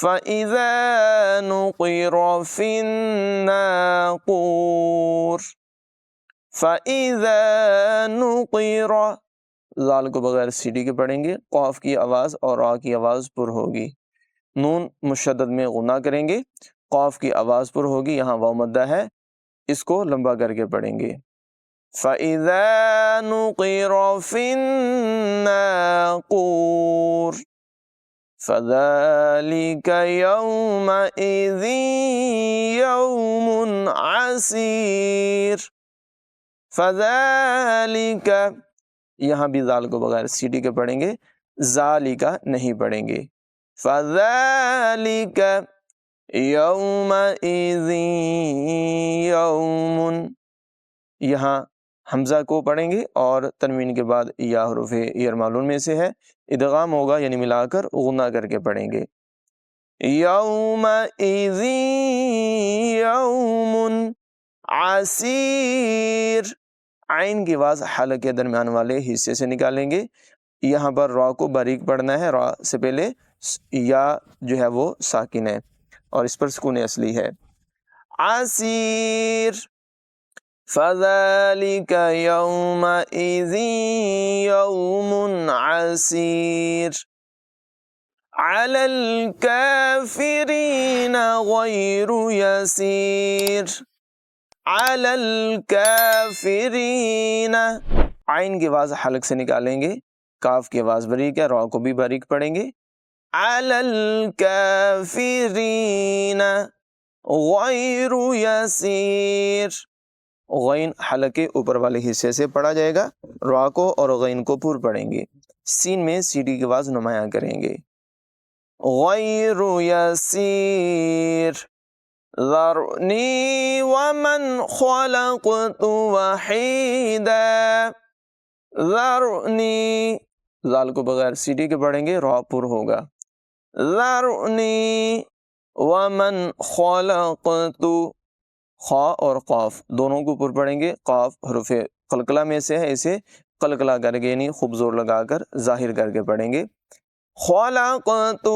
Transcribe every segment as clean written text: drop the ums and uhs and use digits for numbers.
فَإِذَا نُقِرَ فِي النَّاقُورِ فَإِذَا نُقِرَ زال کو بغیر سیٹی کے پڑھیں گے، قاف کی آواز اور را کی آواز پر ہوگی، نون مشدد میں غنہ کریں گے، قاف کی آواز پر ہوگی، یہاں واو مدہ ہے، اس کو لمبا کر کے پڑھیں گے۔ فَإِذَا نُقِرَ فِي النَّاقُورِ فَذَلِكَ يَوْمَئِذٍ يَوْمٌ عَسِيرٌ فَذَلِكَ یہاں بھی زال کو بغیر سیٹی کے پڑھیں گے، ذالک نہیں پڑھیں گے۔ فَذَلِكَ يَوْمَئِذٍ يَوْمٌ یہاں حمزہ کو پڑھیں گے اور تنوین کے بعد یا حروف غیر معلوم میں سے ہے، ادغام ہوگا یعنی ملا کر غنہ کر کے پڑھیں گے۔ یومئذ یوم عسیر عین کی آواز حلق کے درمیان والے حصے سے نکالیں گے، یہاں پر را کو باریک پڑھنا ہے، را سے پہلے یا جو ہے وہ ساکن ہے اور اس پر سکون اصلی ہے۔ عسیر فَذَلِكَ يَوْمَئِذٍ يَوْمٌ عَسِيرٌ عَلَى الْكَافِرِينَ غَيْرُ يَسِيرٌ عَلَى الْكَافِرِينَ عین کی آواز حلق سے نکالیں گے، کاف کی آواز باریک ہے، را کو بھی باریک پڑھیں گے۔ عَلَى الْكَافِرِينَ غَيْرُ يَسِيرٌ غین حلق کے اوپر والے حصے سے پڑھا جائے گا، را کو اور غین کو پور پڑھیں گے، سین میں سیٹی کی آواز نمایاں کریں گے۔ غیر یسیر ذرنی ومن خلقت وحیدا ذرنی زال کو بغیر سیٹی کے پڑھیں گے، را پر ہوگا۔ ذرنی ومن خلقت خا اور قاف دونوں کو پر پڑھیں گے، قاف حروف قلقلہ میں سے ہے، اسے قلقلہ کر کے یعنی خوب زور لگا کر ظاہر کر کے پڑھیں گے۔ خلقت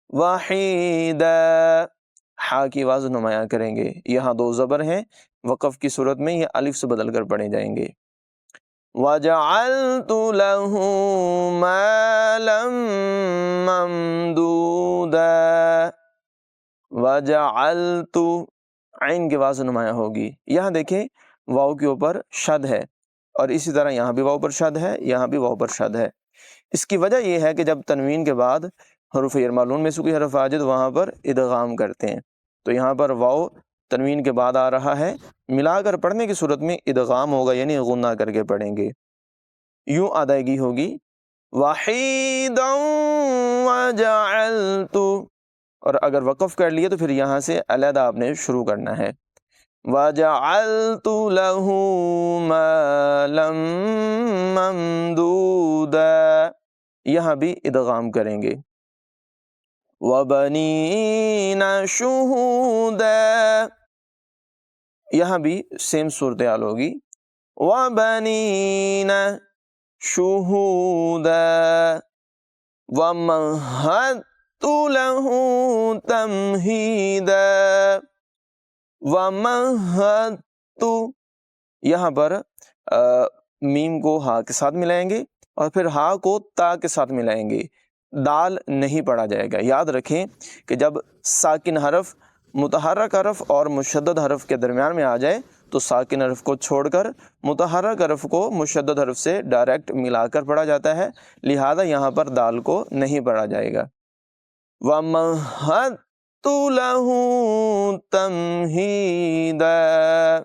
وحیدا ہا کی آواز نمایاں کریں گے، یہاں دو زبر ہیں، وقف کی صورت میں یہ الف سے بدل کر پڑھے جائیں گے۔ وَجَعَلْتُ لَهُ مَالًا مَمْدُودًا وَجَعَلْتُ عین کی آواز نمایاں ہوگی، یہاں دیکھیں واو کے اوپر شد ہے اور اسی طرح یہاں بھی واو پر شد ہے، یہاں بھی واو پر شد ہے۔ اس کی وجہ یہ ہے کہ جب تنوین کے بعد حروف غیر معلوم میں سے کوئی حرف آ جائے تو وہاں پر ادغام کرتے ہیں، تو یہاں پر واو تنوین کے بعد آ رہا ہے، ملا کر پڑھنے کی صورت میں ادغام ہوگا یعنی غنہ کر کے پڑھیں گے، یوں ادائیگی ہوگی۔ وحیدا وجعلت اور اگر وقف کر لیے تو پھر یہاں سے علیحدہ آپ نے شروع کرنا ہے۔ وَجَعَلْتُ لَهُ مَالًا مَمْدُودًا یہاں بھی ادغام کریں گے۔ وَبَنِينَ شُهُودًا یہاں بھی سیم صورتحال ہوگی۔ وَبَنِينَ شُهُودًا وَمَهَّدتُّ لَهُ تَمْهِيدًا وَمَهَّدتُّ یہاں پر میم کو ہا کے ساتھ ملائیں گے اور پھر ہا کو تا کے ساتھ ملائیں گے، دال نہیں پڑھا جائے گا۔ یاد رکھیں کہ جب ساکن حرف متحرک حرف اور مشدد حرف کے درمیان میں آ جائے تو ساکن حرف کو چھوڑ کر متحرک حرف کو مشدد حرف سے ڈائریکٹ ملا کر پڑھا جاتا ہے، لہذا یہاں پر دال کو نہیں پڑھا جائے گا۔ وَمَهَّدتُّ لَهُ تَمْهِيدًا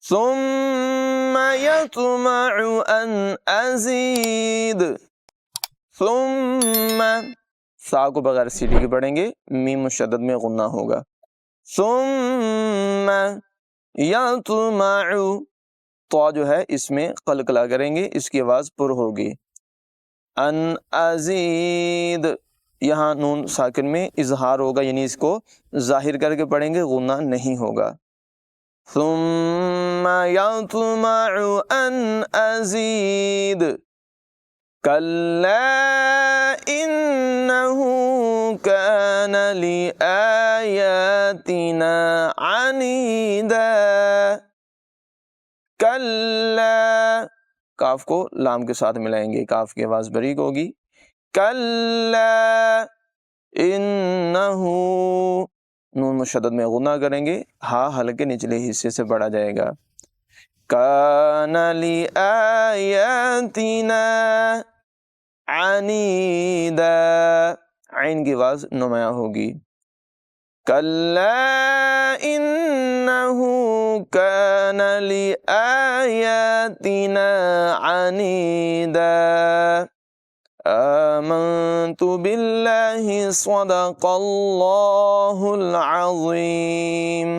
ثُمَّ يَطْمَعُ أَنْ أَزِيدَ ثُمَّ سا کو بغیر سیٹی کے پڑھیں گے، میم مشدد میں غنہ ہوگا۔ ثُمَّ يَطْمَعُ تو جو ہے اس میں قلقلہ کریں گے، اس کی آواز پر ہوگی۔ ان ازید یہاں نون ساکن میں اظہار ہوگا یعنی اس کو ظاہر کر کے پڑھیں گے، غنہ نہیں ہوگا۔ ثم يطمع ان ازید کلا انہ كان لآياتنا عنيدا کلا، کاف کو لام کے ساتھ ملائیں گے، کاف کی آواز باریک ہوگی، کلا انہو، نون مشدد میں غنہ کریں گے، ہا حلقے نچلے حصے سے بڑھا جائے گا، کان لآیاتنا عنیدا، عین کی آواز نمایاں ہوگی، کلا انہو کان لآیاتنا عنیدا آمنت باللہ صدق اللہ العظیم۔